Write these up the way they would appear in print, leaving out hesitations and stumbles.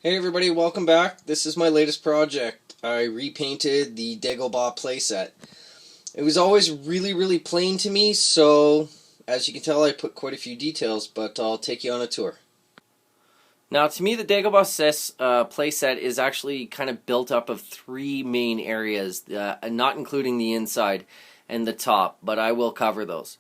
Hey everybody, welcome back. This is my latest project. I repainted the Dagobah Playset. It was always really plain to me, so as you can tell I put quite a few details, but I'll take you on a tour. Now, to me, the Dagobah playset is actually kind of built up of three main areas, not including the inside and the top, but I will cover those.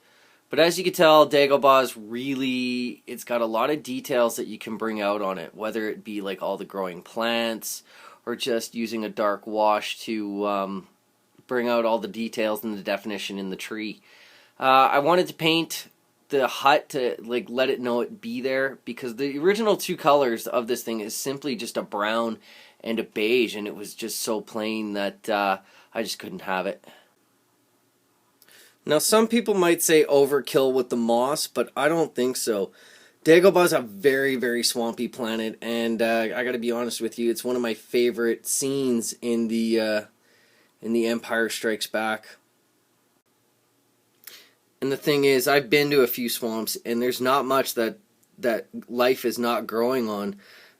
But as you can tell, Dagobah is really, it's got a lot of details that you can bring out on it, whether it be like all the growing plants or just using a dark wash to bring out all the details and the definition in the tree. I wanted to paint the hut to like let it know it be there, because the original two colors of this thing is simply just a brown and a beige, and it was just so plain that I just couldn't have it. Now some people might say overkill with the moss, but I don't think so. Dagobah is a very swampy planet, and I gotta be honest with you, it's one of my favorite scenes in the Empire Strikes Back. And the thing is, I've been to a few swamps, and there's not much that life is not growing on.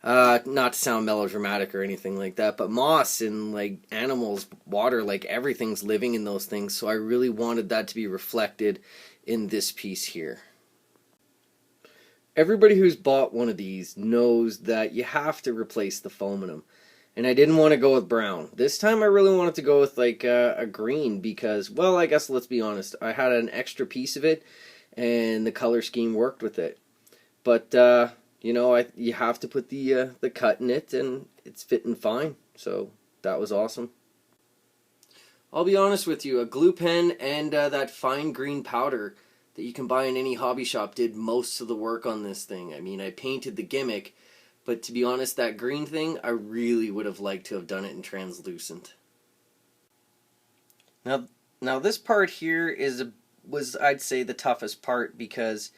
Not to sound melodramatic or anything like that, but moss and like animals, water, like everything's living in those things. So I really wanted that to be reflected in this piece here. Everybody who's bought one of these knows that you have to replace the foam in them. And I didn't want to go with brown. This time I really wanted to go with like a green because, well, I guess let's be honest. I had an extra piece of it and the color scheme worked with it. But, you know, you have to put the cut in it and it's fitting fine. So that was awesome. I'll be honest with you, a glue pen and that fine green powder that you can buy in any hobby shop did most of the work on this thing. I mean, I painted the gimmick, but to be honest, that green thing, I really would have liked to have done it in translucent. Now this part here was I'd say the toughest part because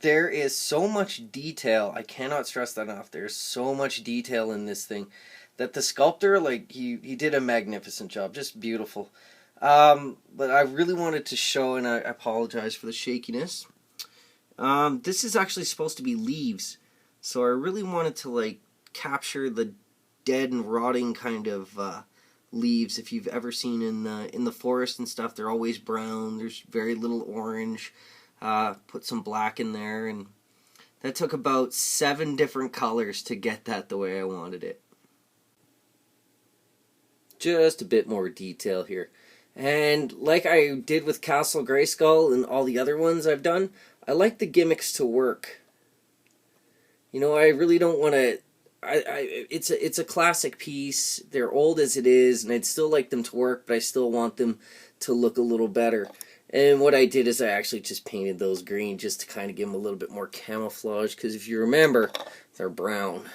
there is so much detail. I cannot stress that enough. There's so much detail in this thing that the sculptor, like, he did a magnificent job, just beautiful. But I really wanted to show, and I apologize for the shakiness. This is actually supposed to be leaves. So I really wanted to like capture the dead and rotting kind of leaves. If you've ever seen in the forest and stuff, they're always brown. There's very little orange. Put some black in there, and that took about 7 different colors to get that the way I wanted it. Just a bit more detail here. And like I did with Castle Grayskull and all the other ones I've done, I like the gimmicks to work. You know, I really don't want to. It's a classic piece. They're old as it is, and I'd still like them to work, but I still want them to look a little better. And what I did is I actually just painted those green just to kind of give them a little bit more camouflage, because if you remember, they're brown.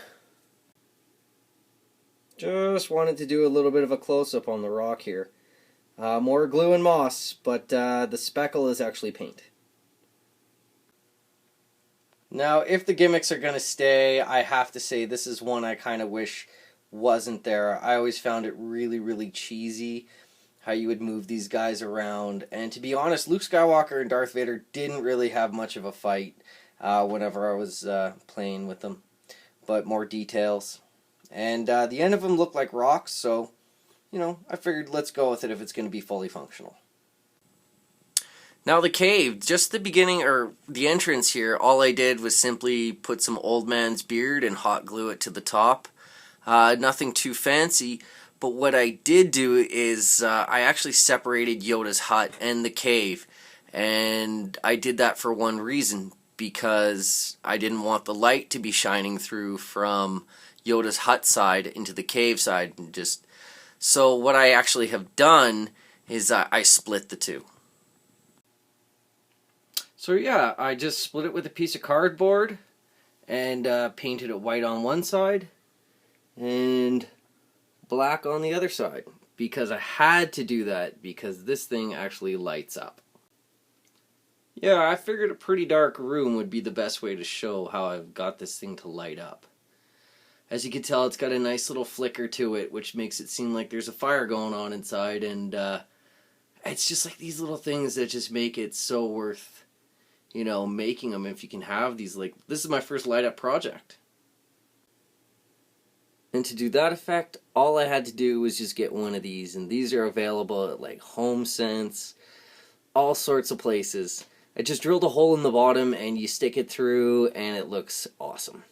Just wanted to do a little bit of a close-up on the rock here. More glue and moss, but the speckle is actually paint. Now, if the gimmicks are going to stay, I have to say this is one I kind of wish wasn't there. I always found it really cheesy how you would move these guys around. And to be honest, Luke Skywalker and Darth Vader didn't really have much of a fight whenever I was playing with them. But more details. And the end of them looked like rocks, so, you know, I figured let's go with it if it's going to be fully functional. Now the cave, just the beginning, or the entrance here, all I did was simply put some old man's beard and hot glue it to the top. Nothing too fancy, but what I did do is I actually separated Yoda's hut and the cave. And I did that for one reason, because I didn't want the light to be shining through from Yoda's hut side into the cave side. So what I actually have done is I split the two. So yeah, I just split it with a piece of cardboard and painted it white on one side and black on the other side, because I had to do that because this thing actually lights up. Yeah, I figured a pretty dark room would be the best way to show how I've got this thing to light up. As you can tell, it's got a nice little flicker to it, which makes it seem like there's a fire going on inside, and it's just like these little things that just make it so worth, you know, making them. If you can have these, like, this is my first light up project. And to do that effect, all I had to do was just get one of these, and these are available at like HomeSense, all sorts of places. I just drilled a hole in the bottom and you stick it through and it looks awesome.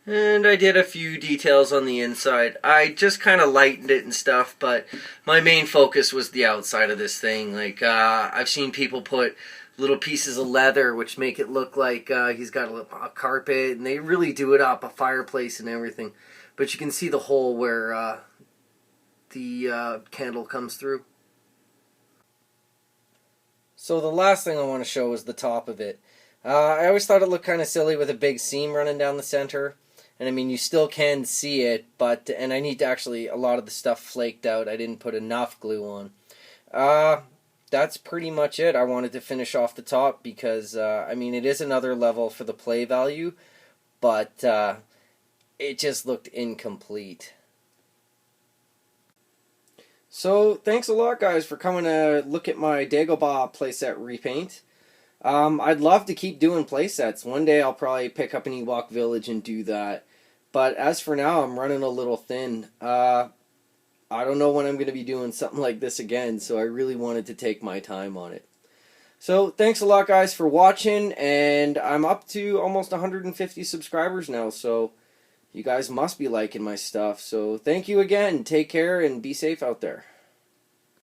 And I did a few details on the inside. I just kind of lightened it and stuff, but my main focus was the outside of this thing. Like, I've seen people put little pieces of leather which make it look like he's got a carpet, and they really do it up, a fireplace and everything. But you can see the hole where the candle comes through. So the last thing I want to show is the top of it. I always thought it looked kind of silly with a big seam running down the center. And I mean, you still can see it, but, and I need to actually, a lot of the stuff flaked out. I didn't put enough glue on. That's pretty much it. I wanted to finish off the top because, I mean, it is another level for the play value, but it just looked incomplete. So, thanks a lot, guys, for coming to look at my Dagobah Playset repaint. I'd love to keep doing playsets. One day I'll probably pick up an Ewok Village and do that. But as for now, I'm running a little thin. I don't know when I'm going to be doing something like this again, so I really wanted to take my time on it. So, thanks a lot, guys, for watching, and I'm up to almost 150 subscribers now, so you guys must be liking my stuff. So, thank you again. Take care and be safe out there.